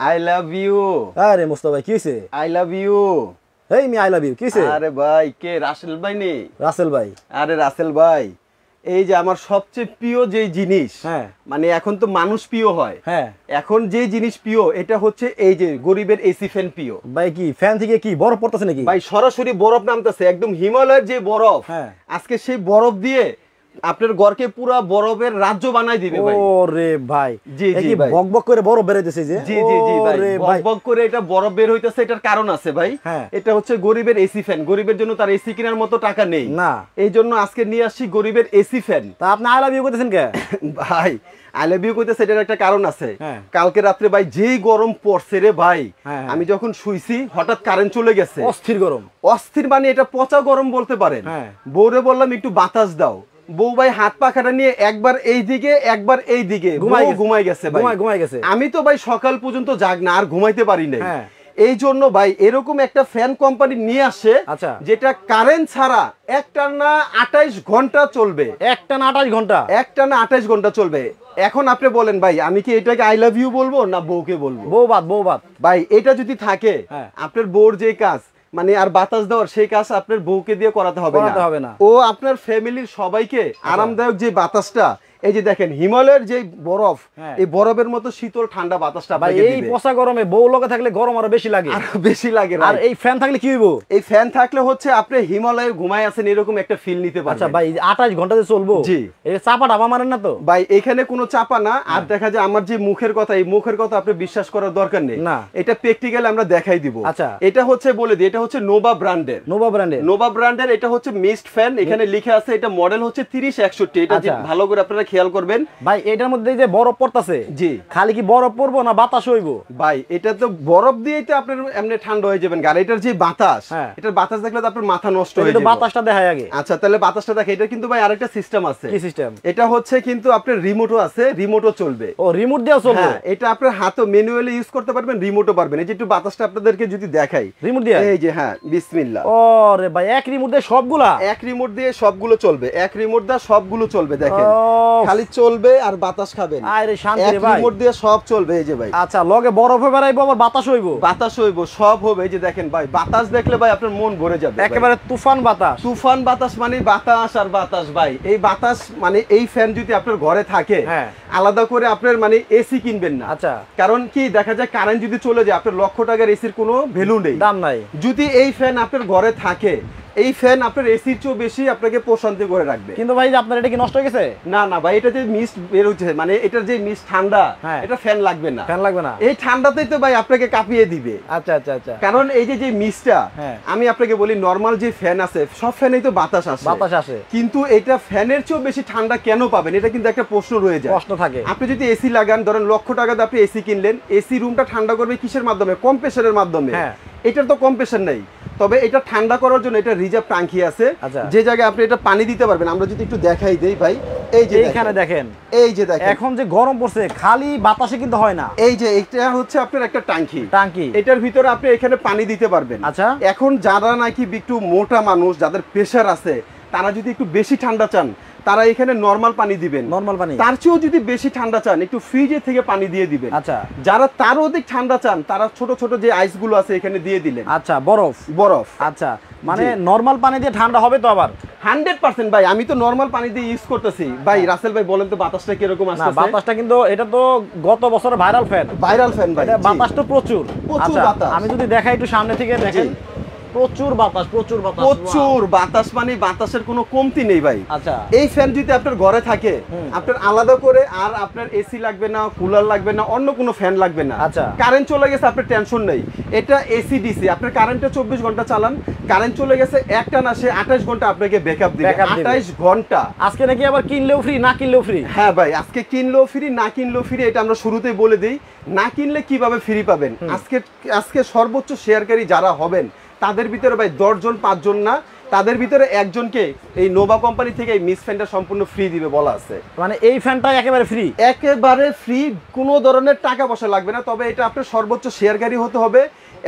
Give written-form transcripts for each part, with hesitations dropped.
I love you. আরে মোস্তফা ভাই কি হইছে? I love you. এই মি আই লাভ ইউ কি হইছে? আরে ভাই কে রাসেল ভাই নে? রাসেল ভাই। আরে রাসেল ভাই, এই যে আমার সবচেয়ে প্রিয় যে জিনিস, হ্যাঁ মানে এখন তো মানুষ প্রিয় হয়, হ্যাঁ এখন যে জিনিস প্রিয় এটা হচ্ছে এই যে গরিবের এসি ফ্যান প্রিয়। ভাই কি ফ্যান থেকে কি বরফ পড়তেছে নাকি? ভাই সরাসরি বরফ নামতেছে, একদম হিমালয়ের যে বরফ, হ্যাঁ আজকে সেই বরফ দিয়ে আপনার ঘরকে পুরো বরফের রাজ্য বানাই দিবে ভাই। ওরে ভাই জি জি কি ভাই, বকবক করে বরফ বের হইতেছে যে? জি জি জি ভাই, ওরে বকবক করে এটা বরফ বের হইতেছে, এটার কারণ আছে ভাই। হ্যাঁ। এটা হচ্ছে গরিবের এসি ফ্যান, গরিবের জন্য তার এসি কেনার মতো টাকা নেই না, এই জন্য আজকে নিয়ে আসছি গরিবের এসি ফ্যান। তা আপনি আই লাভ ইউ করতেছেন কে? ভাই আই লাভ ইউ কইতেছে, এটার একটা কারণ আছে। হ্যাঁ। কালকে রাত্রে ভাই যেই গরম পড়ছে রে ভাই, হ্যাঁ। আমি যখন শুইছি হঠাৎ কারেন্ট চলে গেছে। অস্থির গরম। অস্থির মানে এটা পচা গরম বলতে পারেন। হ্যাঁ। বউরে বললাম একটু বাতাস দাও, বউ ভাই হাত পাখাটা নিয়ে একবার এই দিকে একবার এই দিকে ঘুমাই গেছে ভাই। ঘুমাই গেছে। আমি তো ভাই সকাল পর্যন্ত জাগ না, আর ঘুমাইতে পারি নাই। হ্যাঁ। এই জন্য ভাই এরকম একটা ফ্যান কোম্পানি নিয়ে আসে, আচ্ছা। যেটা কারেন্ট ছাড়া একটানা 28 ঘন্টা চলবে। একটানা 28 ঘন্টা? একটানা 28 ঘন্টা চলবে। এখন আপনি বলেন ভাই, আমি কি এটাকে আই লাভ ইউ বলবো না বউকে বলবো? বউ বাদ ভাই এটা যদি থাকে, হ্যাঁ। আপনার বউর যে কাজ মানে আর বাতাস দেওয়ার, সেই কাজ আপনার বউকে দিয়ে করাতে হবে না। ও আপনার ফ্যামিলির সবাইকে আরামদায়ক যে বাতাসটা, এই যে দেখেন হিমালয়ের যে বরফ, হ্যাঁ। এই বরফের মতো শীতল ঠান্ডা বাতাসটা ভাই আপনাকে এই দিবে। পচা গরমে বউ লগে থাকলে গরম আরো বেশি লাগে। আরো বেশি লাগে। আর এই ফ্যান থাকলে কি হইব? এই ফ্যান থাকলে হচ্ছে আপনি হিমালয়ে ঘুমায় আছেন এরকম একটা ফিল নিতে পারবেন। আচ্ছা ভাই 28 ঘন্টা যে চলবো, জি। এই চাপা ডাবা মারেন না তো? ভাই এখানে কোনো চাপা না। আর দেখা যায় আমার যে মুখের কথা, এই মুখের কথা আপনি বিশ্বাস করার দরকার নেই না। এটা প্র্যাকটিক্যালি আমরা দেখাই দিব। আচ্ছা। এটা হচ্ছে বলে দিই, এটা হচ্ছে নোভা ব্র্যান্ডের। নোভা ব্র্যান্ডের এটা হচ্ছে মিস্ট ফ্যান। এখানে লিখে আছে এটা মডেল হচ্ছে 3061। এটা যে আচ্ছা। ভালো করে আপনারা খেয়াল করবেন ভাই এটার মধ্যে যে বরফ পড়তাছে, জি, খালি কি বরফ পড়বো না বাতাস হইব? ভাই এটা তো বরফ দিয়েই তো আপনার এমনি ঠান্ডা হয়ে যাবেন। আর এটার যে বাতাস, হ্যাঁ। এটার বাতাস দেখলে তো আপনার মাথা নষ্ট হয়ে কিন্তু যাবে। বাতাসটা দেখাই আগে। আচ্ছা তাহলে বাতাসটা দেখে। এটা কিন্তু ভাই আরেকটা সিস্টেম আছে। কি সিস্টেম? এটা হচ্ছে কিন্তু আপনার রিমোটও আছে, রিমোটও চলবে। ও রিমোট দিয়েও চলবে? হ্যাঁ, এটা আপনার হাতও ম্যানুয়ালি ইউজ করতে পারবেন, রিমোটও পারবেন। এই যে একটু বাতাসটা আপনাদেরকে যদি দেখাই রিমোট দিয়ে, এই যে হ্যাঁ বিসমিল্লাহ। ওরে ভাই এক রিমোট দিয়ে সবগুলা? এক রিমোট দিয়ে সবগুলো চলবে, এক রিমোট দিয়ে সবগুলো চলবে। দেখেন খালি চলবে আর বাতাস খাবেন। আরে শান্তি রে এক ভাই। রিমোট দিয়ে সব চলবে। এই যে ভাই, আচ্ছা লগে বরফে বেরাইবো আবার বাতাস হইব? বাতাস হইব, সব হবে। এই যে দেখেন ভাই, বাতাস দেখলে ভাই আপনার মন ভরে যাবে। একেবারে তুফান বাতাস। তুফান বাতাস মানে বাতাস আর বাতাস ভাই। এই বাতাস মানে এই ফ্যান যদি আপনার ঘরে থাকে, হ্যাঁ, আলাদা করে আপনার মানে এসি কিনবেন না। আচ্ছা। কারণ কি দেখা যায় কারেন্ট যদি চলে যায় আপনার লক্ষ টাকার এসির কোনো ভ্যালু নেই, দাম নাই। যদি এই ফ্যান আপনার ঘরে থাকে, এই ফ্যান আপনার এসির চেয়েও বেশি আপনাকে প্রশান্তি করে রাখবে। কিন্তু ভাই আপনার এটা কি নষ্ট হয়ে গেছে? না না ভাই, এটা যে মিস্ট বের হচ্ছে মানে এটার যে মিস্ট ঠান্ডা, এটা ফ্যান লাগবে না। ফ্যান লাগবে না? এই ঠান্ডাতেই তো ভাই আপনাকে কাঁপিয়ে দিবে। আচ্ছা আচ্ছা আচ্ছা। কারণ এই যে মিস্টটা, আমি আপনাকে বলি নরমাল যে ফ্যান আছে সব ফ্যানেই তো বাতাস আসে, কিন্তু এটা ফ্যানের চেয়েও বেশি ঠান্ডা কেন পাবেন? এটা কিন্তু একটা প্রশ্ন রয়ে যায়, প্রশ্ন থাকে। আপনি যদি এসি লাগান, ধরেন লক্ষ টাকাতে আপনি এসি কিনলেন, এসি রুমটা ঠান্ডা করবে কিসের মাধ্যমে? কম্প্রেসারের মাধ্যমে। এটার তো কম্প্রেসার নেই, তবে এটা ঠান্ডা করার জন্য এটা রিজার্ভ ট্যাঙ্কি আছে, যে জায়গায় আপনি এটা পানি দিতে পারবেন। আমরা যদি একটু দেখাই দেই ভাই, এই যে এখানে দেখেন, এই যে দেখেন এখন যে গরম পড়ছে খালি বাতাসে কিন্তু হয় না। এই যে এটা হচ্ছে আপনার একটা ট্যাঙ্কি, এটার ভিতরে আপনি এখানে পানি দিতে পারবেন। আচ্ছা, এখন যারা নাকি একটু মোটা মানুষ, যাদের প্রেসার আছে, তারা যদি একটু বেশি ঠান্ডা চান, তারা এখানে নরমাল পানি দিবেন, নরমাল পানি। তার চেয়েও যদি বেশি ঠান্ডা চান, একটু ফ্রিজে থেকে পানি দিয়ে দিবেন। আচ্ছা, যারা তার অধিক ঠান্ডা চান, তারা ছোট ছোট যে আইস গুলো আছে এখানে দিয়ে দিলেন। আচ্ছা, বরফ। আচ্ছা, মানে নরমাল পানি দিয়ে ঠান্ডা হবে তো? আবার 100% ভাই, আমি তো নরমাল পানি দিয়ে ইউজ করতেছি ভাই। রাসেল ভাই বলেন তো বাতাসটা কিরকম আসছে? বাতাসটা কিন্তু এটা তো গত বছরের ভাইরাল ফ্যান ভাই। বাতাস তো প্রচুর। আচ্ছা, আমি যদি দেখাই একটু সামনে থেকে দেখেন, প্রচুর বাতাস, প্রচুর বাতাস, মানে বাতাসের কোনো কমতি নেই ভাই। আচ্ছা, এই ফ্যান যদি আপনার ঘরে থাকে, আপনার আলাদা করে আর আপনার এসি লাগবে না, কুলার লাগবে না, অন্য কোনো ফ্যান লাগবে না। আচ্ছা, কারেন্ট চলে গেছে আপনার টেনশন নেই। এটা এসি ডিসি, আপনার কারেন্টে 24 ঘন্টা চালান, কারেন্ট চলে গেছে একটা না, সে 28 ঘন্টা আপনাকে ব্যাকআপ দিবে। 28 ঘন্টা। আজকে নাকি আবার কিনলেও ফ্রি, না কিনলেও ফ্রি? হ্যাঁ ভাই, আজকে কিনলেও ফ্রি, না কিনলেও ফ্রি। এটা আমরা শুরুতেই বলে দিই, না কিনলে কিভাবে ফ্রি পাবেন। আজকে সর্বোচ্চ শেয়ারকারী যারা হবেন, তাদের ভিতরে ভাই 10 জন 5 জন না, তাদের ভিতরে একজনকে এই নোভা কোম্পানি থেকে এই মিস ফ্যানটা সম্পূর্ণ ফ্রি দিবে বলা আছে। মানে এই ফ্যানটা একেবারে ফ্রি? একেবারে ফ্রি, কোনো ধরনের টাকা পয়সা লাগবে না। তবে এটা আপনার সর্বোচ্চ শেয়ারকারী হতে হবে,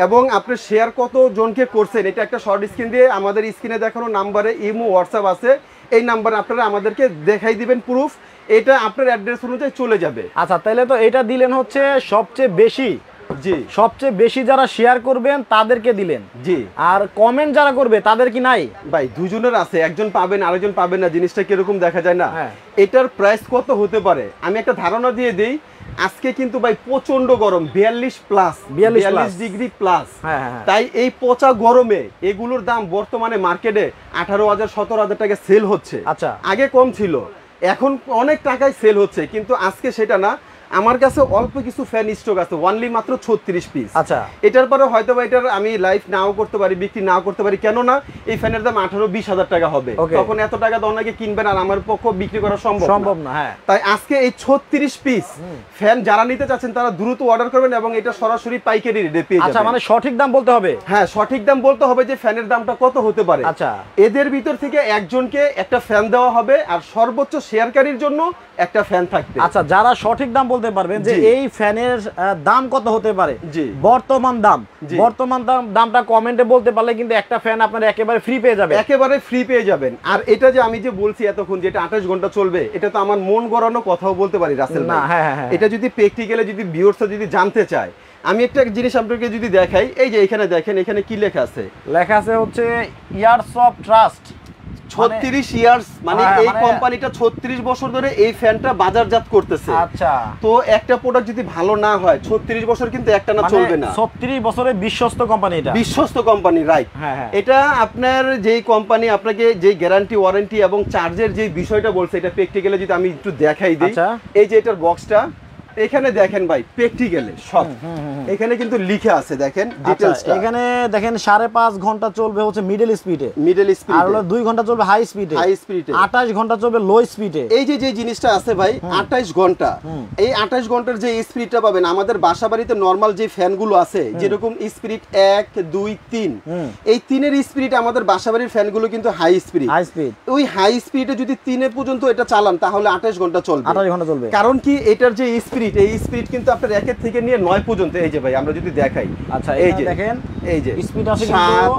এবং আপনি শেয়ার কত জনকে করছেন এটা একটা শর্ট স্ক্রিন দিয়ে আমাদের স্ক্রিনে দেখানো নাম্বারে ইমো হোয়াটসঅ্যাপ আছে, এই নাম্বারে আপনারা আমাদেরকে দেখাই দিবেন প্রুফ, এটা আপনার অ্যাড্রেস অনুযায়ী চলে যাবে। আচ্ছা, তাহলে তো এটা দিলেন হচ্ছে সবচেয়ে বেশি জি, সবচেয়ে বেশি যারা শেয়ার করবেন তাদেরকে দিলেন। জি, আর কমেন্ট যারা করবে তাদের কি নাই? ভাই দুজনের আছে, একজন পাবেন আরেকজন পাবেন না, জিনিসটা কিরকম দেখা যায় না। এটার প্রাইস কত হতে পারে আমি একটা ধারণা দিয়ে দিই। আজকে কিন্তু ভাই প্রচন্ড গরম, 42 ডিগ্রি প্লাস। তাই এই পচা গরমে এগুলোর দাম বর্তমানে মার্কেটে 18,000 17,000 টাকা সেল হচ্ছে। আচ্ছা, আগে কম ছিল, এখন অনেক টাকায় সেল হচ্ছে, কিন্তু আজকে সেটা না। আমার কাছে অল্প কিছু ফ্যান স্টক আছে, অনলি মাত্র 36 পিস। আচ্ছা, এটার পরে হয়তো বা এটার আমি লাইভ নাও করতে পারি, বিক্রি নাও করতে পারি, কেন না এই ফ্যানের দাম 18-20 হাজার টাকা হবে, তখন এত টাকা তো অনেকে কিনবেন আর আমার পক্ষে বিক্রি করা সম্ভব না। হ্যাঁ, তাই আজকে এই 36 পিস ফ্যান যারা নিতে চাচ্ছেন তারা দ্রুত অর্ডার করবেন এবং এটা সরাসরি পাইকারি রেটে পেয়ে যাবেন। আচ্ছা, মানে সঠিক দাম বলতে হবে। হ্যাঁ, সঠিক দাম বলতে হবে যে ফ্যানের দামটা কত হতে পারে। আচ্ছা, এদের ভিতর থেকে একজনকে একটা ফ্যান দেওয়া হবে আর সর্বোচ্চ শেয়ারকারীর জন্য একটা ফ্যান থাকবে। আচ্ছা, যারা সঠিক দাম বলতে পারবেন যে এই ফ্যানের দাম কত হতে পারে, বর্তমান দামটা কমেন্টে বলতে পারলে কিন্তু একটা ফ্যান আপনারা একেবারে ফ্রি পেয়ে যাবেন, একেবারে ফ্রি পেয়ে যাবেন। আর এটা যে আমি যে বলছি এতক্ষণ যেটা 28 ঘন্টা চলবে, এটা তো আমার মন গড়ানো কথাও বলতে পারি রাসেল ভাই। এটা যদি প্র্যাকটিক্যালি যদি ভিউয়ার্সরা যদি জানতে চায়, আমি একটা জিনিস আপনাকে যদি দেখাই, এই যে এখানে দেখেন, এখানে কি লেখা আছে? লেখা আছে হচ্ছে ইয়ার্স অফ ট্রাস্ট, 36 ইয়ার্স, মানে এই কোম্পানিটা 36 বছর ধরে এই ফ্যানটা বাজারজাত করতেছে। আচ্ছা, তো একটা প্রোডাক্ট যদি ভালো না হয় 36 বছর কিন্তু একটা না চলবে না। 36 বছরের বিশ্বস্ত কোম্পানি, এটা বিশ্বস্ত কোম্পানি, রাইট। এটা আপনার যেই কোম্পানি আপনাকে যেই গ্যারান্টি ওয়ারেন্টি এবং চার্জের যে বিষয়টা বলছে, এটা প্র্যাকটিক্যালি যদি আমি একটু দেখাই দিই। এই যে এটার বক্সটা এখানে দেখেন ভাই, প্র্যাকটিক্যালি সব এখানে কিন্তু লিখে আছে, দেখেন ডিটেইলসটা। এখানে দেখেন 5.5 ঘন্টা চলবে হচ্ছে মিডল স্পিডে, আর হলো 2 ঘন্টা চলবে হাই স্পিডে, 28 ঘন্টা চলবে লো স্পিডে। এই যে জিনিসটা আছে ভাই 28 ঘন্টা, এই 28 ঘন্টার যে স্পিডটা পাবেন, আমাদের বাসাবাড়িতে নরমাল যে ফ্যানগুলো আছে যেরকম স্পিড 1 2 3, এই 3 এর স্পিড আমাদের বাসাবাড়ির ফ্যানগুলো কিন্তু হাই স্পিড। ওই হাই স্পিডে যদি 3 এ পর্যন্ত এটা চালান তাহলে 28 ঘন্টা চলবে, 28 ঘন্টা চলবে। কারণ কি এটার যে এই স্পিড কিন্তু আপনার 1 থেকে নিয়ে 9 পর্যন্ত। এই যে ভাই আমরা যদি দেখাই, আচ্ছা এই যে দেখেন, এই যে স্পিড আছে কিন্তু 7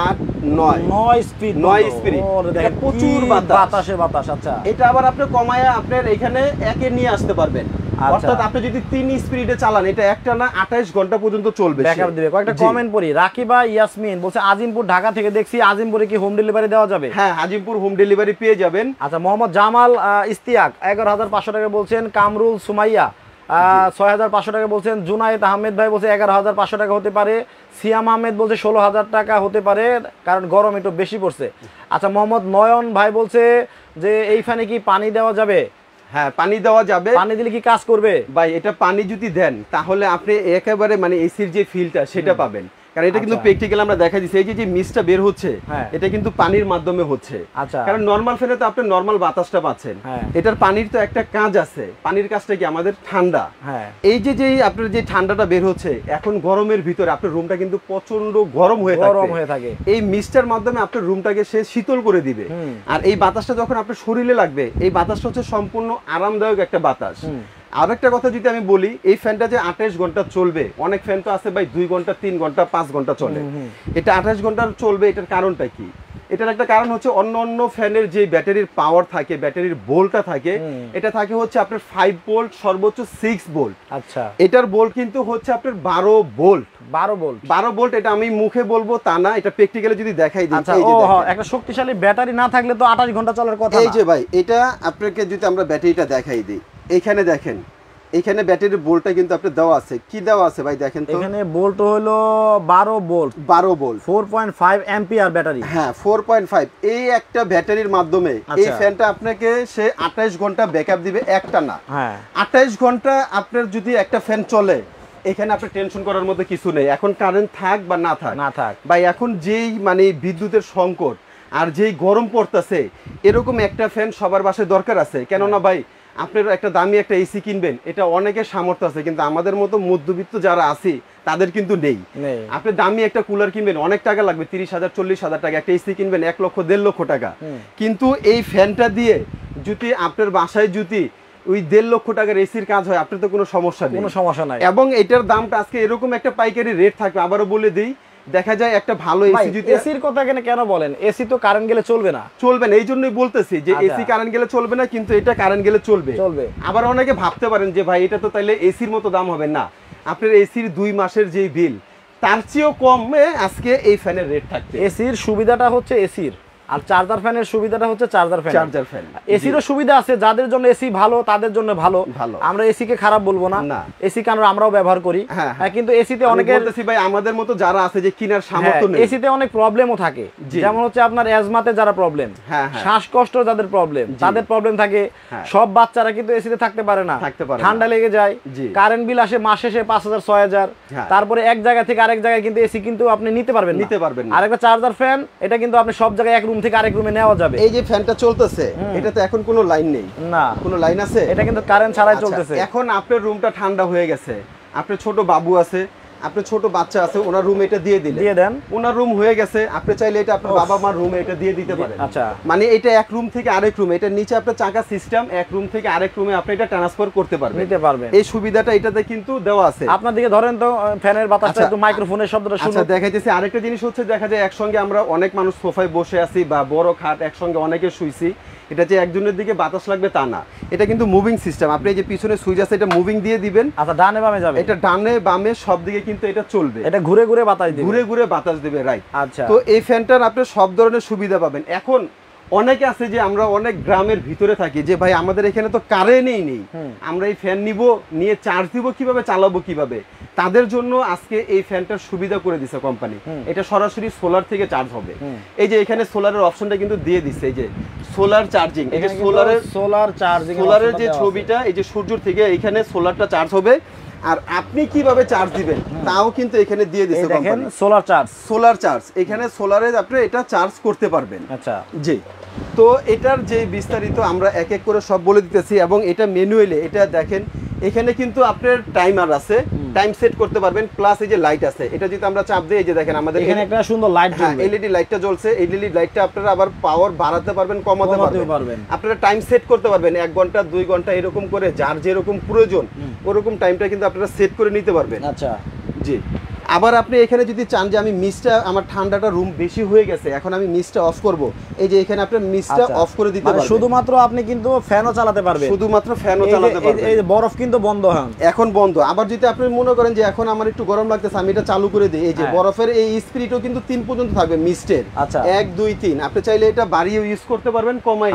8 9 স্পিড, 9 স্পিড, দেখেন প্রচুর বাতাস। আচ্ছা, এটা আবার আপনি কমায়া আপনার এখানে একে নিয়ে আসতে পারবেন। অর্থাৎ আপনি যদি 3 স্পিডে চালান, এটা একটা না 28 ঘন্টা পর্যন্ত চলবে, ব্যাকআপ দিবে। কয়েকটা কমেন্ট পড়ি। রাকিবা ইয়াসমিন বলছে আজিমপুর ঢাকা থেকে দেখছি, আজিমপুরে কি হোম ডেলিভারি দেওয়া যাবে? হ্যাঁ, আজিমপুর হোম ডেলিভারি পেয়ে যাবেন। আচ্ছা, মোহাম্মদ জামাল ইস্তিয়াক 11,500 টাকা বলছেন, কামরুল সুমাইয়া 6,500 টাকা বলছেন, জুনায়েদ আহমেদ ভাই বলছে 11,500 টাকা হতে পারে, সিয়াম আহমেদ বলছে 16,000 টাকা হতে পারে, কারণ গরম একটু বেশি পড়ছে। আচ্ছা, মোহাম্মদ নয়ন ভাই বলছে যে এই ফ্যানে কি পানি দেওয়া যাবে? হ্যাঁ, পানি দেওয়া যাবে। পানি দিলে কি কাজ করবে? ভাই এটা পানি যদি দেন তাহলে আপনি একেবারে মানে এসির যে ফিলটা সেটা পাবেন, কারণ এটা কিন্তু প্র্যাকটিক্যাল আমরা দেখা দিচ্ছি। এই যে মিস্টটা বের হচ্ছে, এটা কিন্তু পানির মাধ্যমে হচ্ছে। আচ্ছা, কারণ নরমাল ফ্যানে তো আপনি নরমাল বাতাসটা পাচ্ছেন, এটার পানির তো একটা কাজ আছে। পানির কাজটা কি আমাদের ঠান্ডা। এই যে আপনার যে ঠান্ডাটা বের হচ্ছে এখন গরমের ভিতরে আপনার রুমটা কিন্তু প্রচন্ড গরম হয়ে থাকে, এই মিস্টের মাধ্যমে আপনার রুমটাকে সে শীতল করে দিবে। আর এই বাতাসটা যখন আপনার শরীরে লাগবে, এই বাতাসটা হচ্ছে সম্পূর্ণ আরামদায়ক একটা বাতাস। আর একটা কথা যদি আমি বলি, এই ফ্যানটা যে 28 ঘন্টা চলবে, অনেক ফ্যান তো আছে ভাই 2 ঘন্টা 3 ঘন্টা 5 ঘন্টা চলে, এটা 28 ঘন্টা চলবে। এটার কারণটা কি? এটার একটা কারণ হচ্ছে অন্য ফ্যানের যে ব্যাটারির পাওয়ার থাকে, ব্যাটারির ভোল্টটা থাকে, এটা থাকে হচ্ছে আপনার 5 ভোল্ট, সর্বোচ্চ 6 ভোল্ট। আচ্ছা, এটার ভোল্ট কিন্তু হচ্ছে আপনার 12 ভোল্ট। এটা আমি মুখে বলবো তা না, এটা প্র্যাকটিক্যালি যদি দেখাই দিই। আচ্ছা, একটা শক্তিশালী ব্যাটারি না থাকলে তো 28 ঘন্টা চলার কথা না। এই যে ভাই এটা আপনাকে যদি আমরা ব্যাটারিটা দেখাই দিই, এখানে দেখেন, এখানে ব্যাটারির ভোল্টটা কিন্তু আপনি দেওয়া আছে। কি দেওয়া আছে ভাই দেখেন তো, এখানে ভোল্ট হলো 12 ভোল্ট 4.5 অ্যাম্পিয়ার ব্যাটারি। হ্যাঁ, 4.5। এই একটা ব্যাটারির মাধ্যমে এই ফ্যানটা আপনাকে সে 28 ঘন্টা ব্যাকআপ দিবে একটা না। হ্যাঁ, 28 ঘন্টা আপনার যদি একটা ফ্যান চলে, এখানে আপনি টেনশন করার মতো কিছু নেই। এখন কারেন্ট থাক বা না থাক ভাই, এখন যেই মানে বিদ্যুতের সংকট আর যেই গরম পড়তেছে, এরকম একটা ফ্যান সবার বাসায় দরকার আছে। কেননা ভাই আপনার একটা দামি একটা এসি কিনবেন, এটা অনেকের সামর্থ্য আছে, কিন্তু আমাদের মতো মধ্যবিত্ত যারা আছি তাদের কিন্তু নেই। আপনি দামি একটা কুলার কিনবেন, অনেক টাকা লাগবে, 30,000 40,000 টাকা। একটা এসি কিনবেন 1 লক্ষ 1.5 লক্ষ টাকা। কিন্তু এই ফ্যানটা দিয়ে যদি আপনার বাসায় যদি ওই 1.5 লক্ষ টাকার এসির কাজ হয়, আপনার তো কোনো সমস্যা নাই। এবং এটার দামটা আজকে এরকম একটা পাইকারি রেট থাকবে। আবারও বলে দিই, দেখা যায় একটা ভালো এসি যদি, এসির কথা কেন বলেন? এসি তো কারেন্ট গেলে চলবে না। এই জন্যই বলতেছি যে এসি কারেন্ট গেলে চলবে না, কিন্তু এটা কারেন্ট গেলে চলবে। আবার অনেকে ভাবতে পারেন যে ভাই এটা তো তাইলে এসির মতো দাম হবে না। আপনার এসির 2 মাসের যে বিল তার চেয়েও কমে আজকে এই ফ্যানের রেট থাকবে। এসির সুবিধাটা হচ্ছে এসির, আর চার্জার ফ্যানের সুবিধাটা হচ্ছে চার্জার ফ্যান। এসিরও সুবিধা আছে, যাদের জন্য এসি ভালো তাদের জন্য ভালো, আমরা এসি কে খারাপ বলবো না, এসি কারণ আমরাও ব্যবহার করি। কিন্তু এসিতে অনেকে বলতেছি ভাই আমাদের মতো যারা আছে যে কিনার সামর্থ্য নেই, এসিতে অনেক প্রবলেমও থাকে, যেমন হচ্ছে আপনার অ্যাজমাতে যারা প্রবলেম, শ্বাসকষ্ট যাদের প্রবলেম, তাদের প্রবলেম থাকে। সব বাচ্চারা কিন্তু এসিতে থাকতে পারে না, ঠান্ডা লেগে যায়, কারেন্ট বিল আসে মাস শেষে 5000 6000, তারপরে এক জায়গা থেকে আরেক জায়গায় কিন্তু এসি কিন্তু আপনি নিতে পারবেন না। আর একটা চার্জার ফ্যান, এটা কিন্তু আপনি সব জায়গায় এক রুম থেকে আরেক রুমে নেওয়া যাবে। এই যে ফ্যানটা চলতেছে এটাতে এখন কোনো লাইন নেই, না কোনো লাইন আছে, এটা কিন্তু কারেন্ট ছাড়াই চলতেছে। এখন আপনার রুমটা ঠান্ডা হয়ে গেছে, আপনার ছোট বাবু আছে, আপনার ছোট বাচ্চা আছে, ওনার রুমে এটা দিয়ে দেন, ওনার রুম হয়ে গেছে, আপনি চাইলে এটা আপনার বাবা মার রুমে এটা দিয়ে দিতে পারেন। আচ্ছা, মানে এটা এক রুম থেকে আরেক রুমে, এটা নিচে আপনার চাকা সিস্টেম, এক রুম থেকে আরেক রুমে আপনি এটা ট্রান্সফার করতে পারবেন, নিতে পারবেন। এই সুবিধাটা এটাতে কিন্তু দেওয়া আছে। আপনার দিকে ধরেন তো ফ্যানের বাতাসটা একটু মাইক্রোফোনের শব্দটা শুনুন। আচ্ছা দেখাইতেছি। আরেকটা জিনিস হচ্ছে, দেখা যায় একসঙ্গে আমরা অনেক মানুষ সোফায় বসে আছি বা বড় খাট একসঙ্গে অনেকে শুইছি, এটা যে একজনের দিকে বাতাস লাগবে তা না, এটা কিন্তু মুভিং সিস্টেম। আপনি এই যে পিছনে সুইচ আছে এটা মুভিং দিয়ে দিবেন, আচ্ছা ডানে বামে যাবে, এটা ডানে বামে সব দিকে কিন্তু এটা চলবে, এটা ঘুরে ঘুরে বাতাস দিবে, ঘুরে ঘুরে বাতাস দিবে, রাইট। আচ্ছা, তো এই ফ্যানটার আপনি সব ধরনের সুবিধা পাবেন। এখন অনেকে আছে যে আমরা অনেক গ্রামের ভিতরে থাকি, যে ভাই আমাদের এখানে তো কারেন্টই নেই, আমরা এই ফ্যান নিব, নিয়ে চার্জ দিব কিভাবে, চালাবো কিভাবে, তাদের জন্য আজকে এই ফ্যানটার সুবিধা করে দিছে কোম্পানি। এটা সরাসরি সোলার থেকে চার্জ হবে। এই যে এখানে সোলারের অপশনটা কিন্তু দিয়ে দিচ্ছে, এই যে সোলার চার্জিং, এই যে সোলারের যে ছবিটা, এই যে সূর্যের থেকে এখানে সোলারটা চার্জ হবে, আর আপনি কিভাবে চার্জ দিবেন তাও কিন্তু এখানে দিয়ে দিচ্ছে কোম্পানি। সোলার চার্জ এখানে সোলারে আপনি এটা চার্জ করতে পারবেন। আচ্ছা জি, তো এটার যে বিস্তারিত আমরা এক এক করে সব বলে দিতেছি, এবং এটা ম্যানুয়ালি, এটা দেখেন এখানে কিন্তু আপনার টাইমার আছে, টাইম সেট করতে পারবেন, প্লাস এই যে লাইট আছে, এটা যদি আমরা চাপ দিই, এই যে দেখেন আমাদের এখানে একটা সুন্দর লাইট জ্বলবে, এলইডি লাইটটা জ্বলছে। এলইডি লাইটটা আপনারা আবার পাওয়ার বাড়াতে পারবেন, কমাতে পারবেন, আপনারা টাইম সেট করতে পারবেন, 1 ঘন্টা 2 ঘন্টা এরকম করে যার যেরকম প্রয়োজন ওরকম টাইমটা কিন্তু আপনারা সেট করে নিতে পারবেন। আচ্ছা জি, আবার আপনি এখানে যদি চান যে আমি মিস্টটা, আমার ঠান্ডাটা রুম বেশি হয়ে গেছে, এখন আমি মিস্টটা অফ করব, এই যে এখানে আপনি মিস্টটা অফ করে দিতে পারবেন। শুধুমাত্র আপনি কিন্তু ফ্যানও চালাতে পারবেন, শুধুমাত্র ফ্যানও চালাতে পারবেন। এই বরফ কিন্তু বন্ধ হয়, এখন বন্ধ। আবার যদি আপনি মনে করেন যে এখন আমার একটু গরম লাগতেছে, আমি এটা চালু করে দিই, এই যে বরফের এই স্পিডও কিন্তু 3 পর্যন্ত থাকবে মিস্টের। আচ্ছা 1 2 3, আপনি চাইলে এটা বাড়িয়ে ইউজ করতে পারবেন, কমায়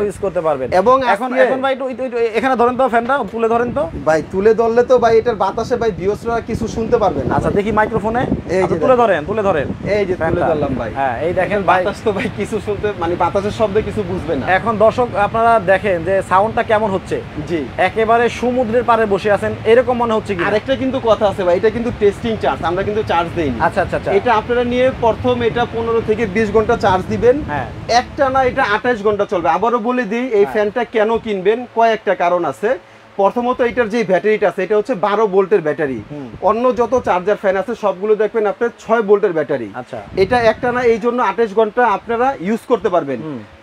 ইউজ করতে পারবেন। এবং এখন ভাই একটু এখানে ধরেন তো, ফ্যানটা তুলে ধরেন তো ভাই, তুলে ধরলে তো ভাই এটার বাতাসে ভাই ভিউয়ার্সরা কিছু শুনতে পারবেন। আচ্ছা দেখি মাইক্রোফোনে, এই যে তুলে ধরেন, এই যে তুলে ধরলাম ভাই। হ্যাঁ এই দেখেন বাতাস তো ভাই কিছু শুনতে, মানে বাতাসের শব্দ কিছু বুঝবেন না। এখন দর্শক আপনারা দেখেন যে সাউন্ডটা কেমন হচ্ছে। জি, একেবারে সমুদ্রের পাড়ে বসে আছেন এরকম মনে হচ্ছে। কি আরেকটা কিন্তু কথা আছে ভাই, এটা কিন্তু টেস্টিং চার্জ, আমরা কিন্তু চার্জ দেইনি। আচ্ছা আচ্ছা আচ্ছা, এটা আপনারা নিয়ে প্রথম এটা 15 থেকে 20 ঘন্টা চার্জ দিবেন, একটা না এটা 28 ঘন্টা চলবে। আবারও বলে দিই এই ফ্যানটা কেন কিনবেন, কয়েকটা কারণ আছে। প্রথমত এটার যে ব্যাটারিটা আছে, এটা হচ্ছে 12 ভোল্টের ব্যাটারি। অন্য যত চার্জার ফ্যান আছে সবগুলো দেখবেন আপনার 6 ভোল্টের ব্যাটারি। আচ্ছা, এটা একটা না, এই জন্য 28 ঘন্টা আপনারা ইউজ করতে পারবেন।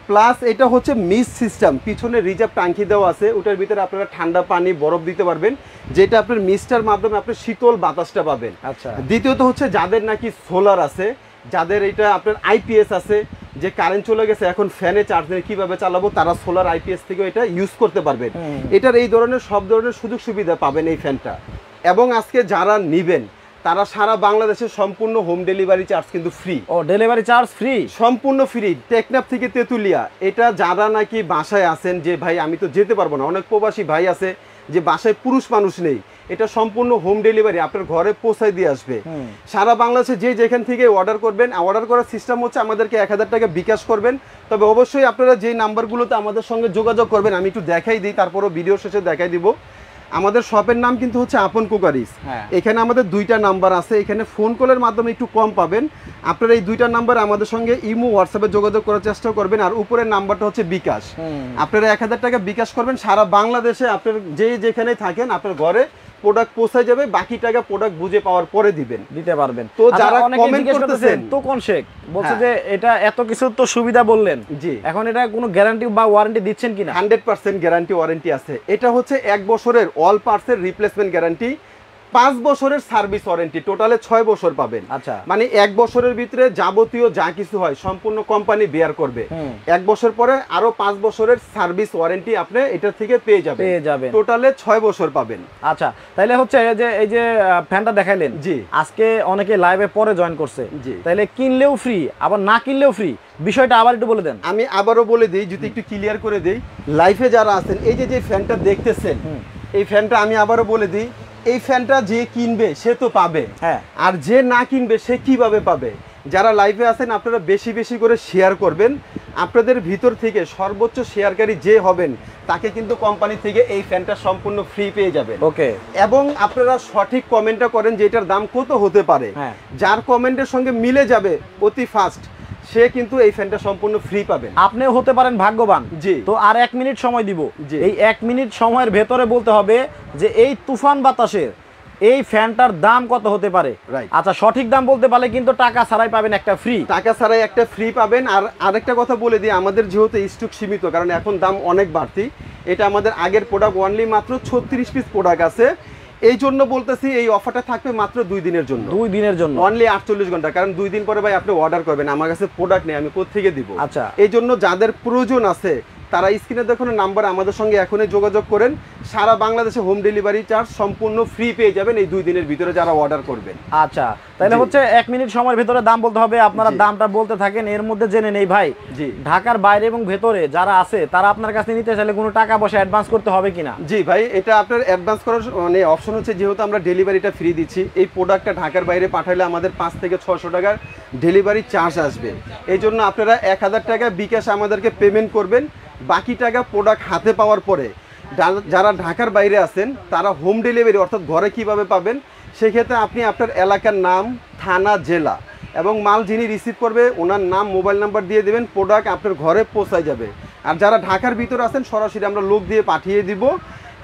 প্লাস এটা হচ্ছে মিস সিস্টেম, পিছনে রিজার্ভ ট্যাঙ্কি দেওয়া আছে, ওটার ভিতরে আপনারা ঠান্ডা পানি বরফ দিতে পারবেন, যেটা আপনার মিস্টার মাধ্যমে আপনি শীতল বাতাসটা পাবেন। আচ্ছা, দ্বিতীয়ত হচ্ছে যাদের নাকি সোলার আছে, যাদের এটা আপনার আইপিএস আছে, যে কারেন্ট চলে গেছে এখন ফ্যানে চার্জ দিয়ে কিভাবে চালাবো, তারা সোলার আইপিএস থেকে এটা ইউজ করতে পারবেন। এটার এই ধরনের সব ধরনের সুযোগ সুবিধা পাবেন এই ফ্যানটা। এবং আজকে যারা নিবেন তারা সারা বাংলাদেশে সম্পূর্ণ হোম ডেলিভারি চার্জ কিন্তু ফ্রি। ও ডেলিভারি চার্জ ফ্রি, সম্পূর্ণ ফ্রি। টেকনাফ থেকে তেতুলিয়া, এটা যারা নাকি বাসায় আছেন যে ভাই আমি তো যেতে পারবো না, অনেক প্রবাসী ভাই আছে যে বাসায় পুরুষ মানুষ নেই, এটা সম্পূর্ণ হোম ডেলিভারি আপনার ঘরে পৌঁছায় দিয়ে আসবে। সারা বাংলাদেশে যে যেখান থেকে অর্ডার করবেন, অর্ডার করার সিস্টেম হচ্ছে আমাদেরকে 1000 টাকা বিকাশ করবেন। তবে অবশ্যই আপনারা যেই নাম্বারগুলোতে আমাদের সঙ্গে যোগাযোগ করবেন, আমি একটু দেখাই দিই, তারপরও ভিডিও শেষে দেখাই দিব। আমাদের শপের নাম কিন্তু হচ্ছে আপন কুকারিস। এখানে আমাদের 2টা নাম্বার আছে, এখানে ফোন কলের মাধ্যমে একটু কম পাবেন। আপনারা এই 2টা নাম্বার আমাদের সঙ্গে ইমো হোয়াটসঅ্যাপে যোগাযোগ করার চেষ্টা করবেন। আর উপরের নাম্বারটা হচ্ছে বিকাশ, আপনারা 1000 টাকা বিকাশ করবেন। সারা বাংলাদেশে আপনার যেখানে থাকেন আপনার ঘরে প্রোডাক্ট পৌঁছায় যাবে, বাকি টাকা প্রোডাক্ট বুঝে পাওয়ার পরে দিতে পারবেন। তো যারা কমেন্ট করতেছেন তো কোন শেখ বলছে যে এটা এত কিছু তো সুবিধা বললেন, জি এখন এটা কোনো গ্যারান্টি বা ওয়ারেন্টি দিচ্ছেন কিনা? 100% গ্যারান্টি ওয়ারেন্টি আছে। এটা হচ্ছে 1 বছরের অল পার্টসের রিপ্লেসমেন্ট গ্যারান্টি, 5 বছরের সার্ভিস ওয়ারেন্টি, টোটালে 6 বছর পাবেন। আচ্ছা, মানে 1 বছরের ভিতরে যাবতীয় যা কিছু হয় সম্পূর্ণ কোম্পানি বেয়ার করবে। 1 বছর পরে আরো 5 বছরের সার্ভিস ওয়ারেন্টি আপনি এটা থেকে পেয়ে যাবেন। টোটালে 6 বছর পাবেন। আচ্ছা, তাহলে হচ্ছে যে এই যে ফ্যানটা দেখাইলেন, জি, আজকে অনেকে লাইভে পরে জয়েন করছে, জি, তাহলে কিনলেও ফ্রি আবার না কিনলেও ফ্রি, বিষয়টা আবার একটু বলে দেন। আমি আবারও বলে দিই, যদি একটু ক্লিয়ার করে দিই, লাইফে যারা আছেন এই যে ফ্যানটা দেখতেছেন, এই ফ্যানটা আমি আবারও বলে দিই, এই ফ্যানটা যে কিনবে সে তো পাবে, হ্যাঁ, আর যে না কিনবে সে কিভাবে পাবে? যারা লাইভে আছেন আপনারা বেশি বেশি করে শেয়ার করবেন। আপনাদের ভিতর থেকে সর্বোচ্চ শেয়ারকারী যে হবেন তাকে কিন্তু কোম্পানি থেকে এই ফ্যানটা সম্পূর্ণ ফ্রি পেয়ে যাবেন। ওকে, এবং আপনারা সঠিক কমেন্টটা করেন যে এটার দাম কত হতে পারে, যার কমেন্টের সঙ্গে মিলে যাবে অতি ফাস্ট সে কিন্তু এই ফ্যানটা সম্পূর্ণ ফ্রি পাবেন। আপনিও হতে পারেন ভাগ্যবান। জি, তো আর 1 মিনিট সময় দিব, এই 1 মিনিট সময়ের ভেতরে বলতে হবে যে এই তুফান বাতাসের এই ফ্যানটার দাম কত হতে পারে। আচ্ছা, সঠিক দাম বলতে পারলে কিন্তু টাকা ছাড়াই পাবেন একটা ফ্রি, টাকা ছাড়াই একটা ফ্রি পাবেন। আর আরেকটা কথা বলে দিই, আমাদের যেহেতু স্টক সীমিত, কারণ এখন দাম অনেক বাড়তি, এটা আমাদের আগের প্রোডাক্ট, অনলি মাত্র 36 পিস প্রোডাক্ট আছে, এই জন্য বলতেছি এই অফারটা থাকবে মাত্র 2 দিনের জন্য। 2 দিনের জন্য, অনলি 48 ঘন্টা, কারণ 2 দিন পরে ভাই আপনি অর্ডার করবেন, আমার কাছে প্রোডাক্ট নেই, আমি কোত্থেকে দিব? আচ্ছা, এই জন্য যাদের প্রয়োজন আছে তারা স্ক্রিনে দেখুন নাম্বার, আমাদের সঙ্গে এখনই যোগাযোগ করেন। সারা বাংলাদেশে হোম ডেলিভারি চার্জ সম্পূর্ণ ফ্রি পেয়ে যাবেন এই 2 দিনের ভিতরে যারা অর্ডার করবেন। আচ্ছা, তাহলে হচ্ছে 1 মিনিট সময়ের ভিতরে দাম বলতে হবে, আপনারা দামটা বলতে থাকেন, এর মধ্যে জেনে নেই ভাই জি ঢাকার বাইরে এবং ভেতরে যারা আছে তারা আপনার কাছে নিতে চাইলে কোনো টাকা পয়সা অ্যাডভান্স করতে হবে কিনা? জি ভাই, এটা আপনার অ্যাডভান্স করার মানে অপশন হচ্ছে, যেহেতু আমরা ডেলিভারিটা ফ্রি দিচ্ছি, এই প্রোডাক্টটা ঢাকার বাইরে পাঠালে আমাদের 5 থেকে 600 টাকার ডেলিভারি চার্জ আসবে। এই জন্য আপনারা 1000 টাকা বিকাশ আমাদেরকে পেমেন্ট করবেন, বাকি টাকা প্রোডাক্ট হাতে পাওয়ার পরে যারা ঢাকার বাইরে আছেন তারা হোম ডেলিভারি অর্থাৎ ঘরে কিভাবে পাবেন, সেক্ষেত্রে আপনি আপনার এলাকার নাম, থানা, জেলা এবং মাল যিনি রিসিভ করবে ওনার নাম, মোবাইল নাম্বার দিয়ে দেবেন, প্রোডাক্ট আপনার ঘরে পৌঁছায় যাবে। আর যারা ঢাকার ভিতরে আছেন সরাসরি আমরা লোক দিয়ে পাঠিয়ে দিব,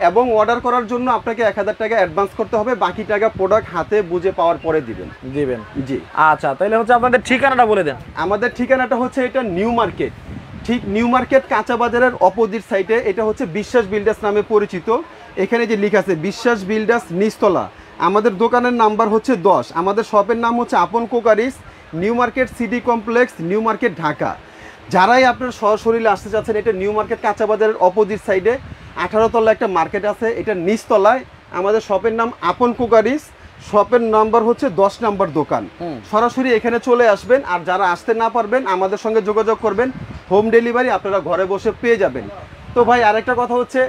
এবং অর্ডার করার জন্য আপনাকে 1000 টাকা অ্যাডভান্স করতে হবে, বাকি টাকা প্রোডাক্ট হাতে বুঝে পাওয়ার পরে দিবেন। জি, আচ্ছা, তাহলে হচ্ছে আপনাদের ঠিকানাটা বলে দেন। আমাদের ঠিকানাটা হচ্ছে এটা নিউ মার্কেট, ঠিক নিউ মার্কেট কাঁচা বাজারের অপোজিট সাইডে, এটা হচ্ছে বিশ্বাস বিল্ডার্স নামে পরিচিত। এখানে যে লেখা আছে বিশ্বাস বিল্ডার্স নিচতলা, আমাদের দোকানের নাম্বার হচ্ছে 10, আমাদের শপের নাম হচ্ছে Apon crockeries, New Market City Complex, New Market, Dhaka. যারাই আপনার সশরীরে আসতে চাচ্ছেন, এটা নিউ মার্কেট কাঁচা বাজারের অপোজিট সাইডে 18 তলা একটা মার্কেট আছে, এটা নিচতলায় আমাদের শপের নাম আপন কোকারিস, শপের নাম্বার হচ্ছে 10 নাম্বার দোকান। সরাসরি এখানে চলে আসবেন, আর যারা আসতে না পারবেন আমাদের সঙ্গে যোগাযোগ করবেন, হোম ডেলিভারি আপনারা ঘরে বসে পেয়ে যাবেন। তো ভাই আরেকটা কথা হচ্ছে,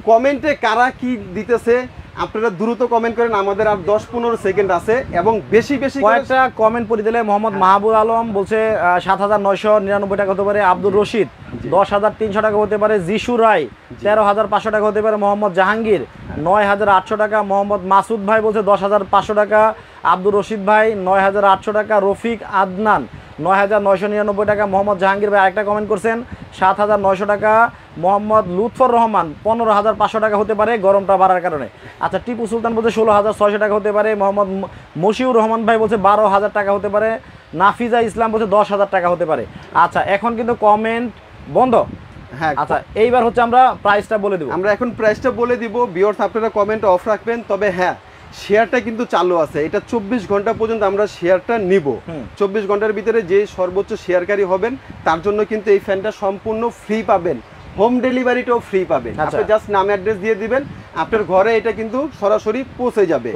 কমেন্টে কারা কি দিতেছে আপনারা দ্রুত কমেন্ট করেন, আমাদের আর 10-15 সেকেন্ড আছে, এবং বেশি বেশি কয়েকটা কমেন্ট পড়ে দিলে মোহাম্মদ মাহবুব আলম বলছে 7999 টাকা হতে পারে, আব্দুর রশিদ 10300 টাকা হতে পারে, জিশু রায় 13500 টাকা হতে পারে, মোহাম্মদ জাহাঙ্গীর 9800 টাকা, মোহাম্মদ মাসুদ ভাই বলছে 10500 টাকা, আব্দুর রশিদ ভাই 9800 টাকা, রফিক আদনান 9999 টাকা, মোহাম্মদ জাহাঙ্গীর ভাই আরেকটা কমেন্ট করছেন 7900 টাকা, মোহাম্মদ লুৎফর রহমান 15500 টাকা হতে পারে গরমটা বাড়ার কারণে। আচ্ছা, টিপু সুলতান বলছে 16600 টাকা হতে পারে, মোহাম্মদ মশিউর রহমান ভাই বলছে 12000 টাকা হতে পারে, নাফিজা ইসলাম বলছে 10000 টাকা হতে পারে। আচ্ছা, এখন কিন্তু কমেন্ট বন্ধ। হ্যাঁ, আচ্ছা, এইবার হচ্ছে আমরা প্রাইসটা বলে দেব। আমরা এখন প্রাইসটা বলে দিব, ভিউয়ার্স আপনারা কমেন্ট অফ রাখবেন। তবে হ্যাঁ, শেয়ারটা কিন্তু চালু আছে, এটা 24 ঘন্টা পর্যন্ত আমরা শেয়ারটা নিব। 24 ঘন্টার ভিতরে যে সর্বোচ্চ শেয়ারকারী হবেন তার জন্য কিন্তু এই ফ্যানটা সম্পূর্ণ ফ্রি পাবেন, হোম ডেলিভারিটাও ফ্রি পাবেন। আপনি জাস্ট নাম অ্যাড্রেস দিয়ে দিবেন, আপনার ঘরে এটা কিন্তু সরাসরি পৌঁছে যাবে।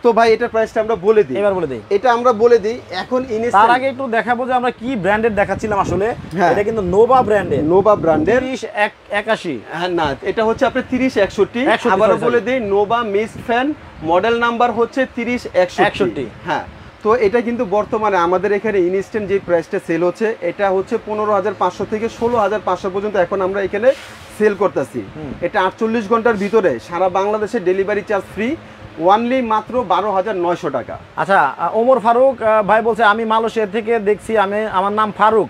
তো ভাই এটার প্রাইসটা আমরা বলে দিই, এবার বলে দিই, এটা আমরা বলে দিই এখন। তার আগে একটু দেখাবো যে আমরা কি ব্র্যান্ডের দেখাচ্ছিলাম আসলে। এটা কিন্তু নোভা ব্র্যান্ডের, 3081। হ্যাঁ না, এটা হচ্ছে আপনার 3061। আবার বলে দিই, Nova mist fan, model number হচ্ছে 3061। হ্যাঁ, তো এটা কিন্তু বর্তমানে আমাদের এখানে ইনস্ট্যান্ট যে প্রাইসটা সেল হচ্ছে, এটা হচ্ছে 15500 থেকে 16500 পর্যন্ত এখন আমরা এখানে সেল করতেছি। এটা 48 ঘন্টার ভিতরে সারা বাংলাদেশে ডেলিভারি চার্জ ফ্রি, ওয়ানলি মাত্র 12900 টাকা। আচ্ছা, ওমর ফারুক ভাই বলছে আমি মালয়েশিয়া থেকে দেখছি, আমার নাম ফারুক,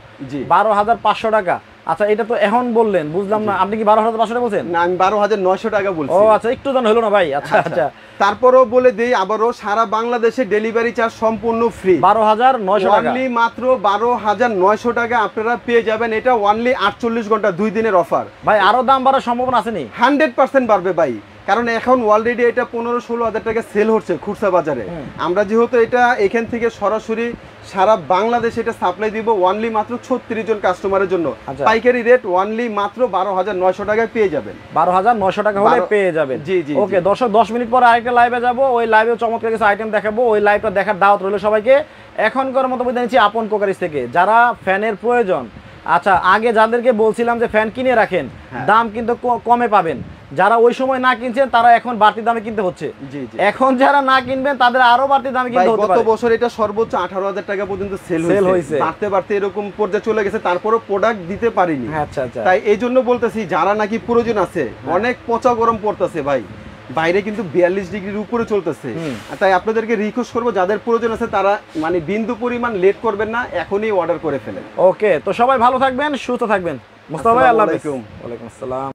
12500 টাকা। আচ্ছা, এটা তো এখন বললেন, বুঝলাম না, আপনি কি 12500 টাকা বলছেন? না, আমি 12900 টাকা বলছি। ও আচ্ছা, একটু দাম হলো না ভাই। আচ্ছা আচ্ছা, তারপরেও বলে দেই আবারও, সারা বাংলাদেশে ডেলিভারি চার্জ সম্পূর্ণ ফ্রি, 12900 টাকা, অনলি মাত্র 12900 টাকা আপনারা পেয়ে যাবেন। এটা অনলি 48 ঘন্টা 2 দিনের অফার ভাই। আরো দাম বাড়ার সম্ভাবনা আছে নি? 100% বাড়বে ভাই, কারণ এখন অলরেডি এটা 15-16 হাজার টাকা সেল হচ্ছে খুচরা বাজারে। আমরা যেহেতু এটা এখান থেকে সরাসরি সারা বাংলাদেশে এটা সাপ্লাই দিব অনলি মাত্র 36 জন কাস্টমারের জন্য। পাইকারি রেট অনলি মাত্র 12,900 টাকায় পেয়ে যাবেন। 12,900 টাকা হলে পেয়ে যাবেন। জি জি। ওকে দর্শক, 10 মিনিট পরে আরেকটা লাইভে যাব, ওই লাইভেও চমৎকার কিছু আইটেম দেখাবো, ওই লাইভটা দেখার দাওয়াত রইল সবাইকে। এখনকার মতো বিদায় নিচ্ছি আপন কোকারিজ থেকে। যারা ফ্যানের প্রয়োজন, আচ্ছা আগে যাদেরকে বলছিলাম যে ফ্যান কিনে রাখেন, দাম কিন্তু কমে পাবেন, যারা ওই সময় না কিনছেন তারা এখন বাড়তি দামে কিনতে হচ্ছে। এখন যারা না কিনবেন তাদের আরো বাড়তি দামে কিনতে হতে পারে। গত বছর এটা সর্বোচ্চ 18,000 টাকা পর্যন্ত সেল হয়েছে, বাড়তে বাড়তে এরকম পর্যায়ে চলে গেছে, তারপরও প্রোডাক্ট দিতে পারিনি। আচ্ছা আচ্ছা। তাই এই জন্য বলতেছি যারা নাকি প্রয়োজন আছে, অনেক পচা গরম পড়তেছে ভাই, বাইরে কিন্তু 42 ডিগ্রির উপরে চলতেছে। তাই আপনাদেরকে রিকোয়েস্ট করবো যাদের প্রয়োজন আছে তারা মানে বিন্দু পরিমাণ লেট করবেন না, এখনই অর্ডার করে ফেলেন। ওকে, তো সবাই ভালো থাকবেন, সুস্থ থাকবেন। মুস্তাফা ভাই, আল্লাহ হাফেজ। ওয়ালাইকুম আসসালাম।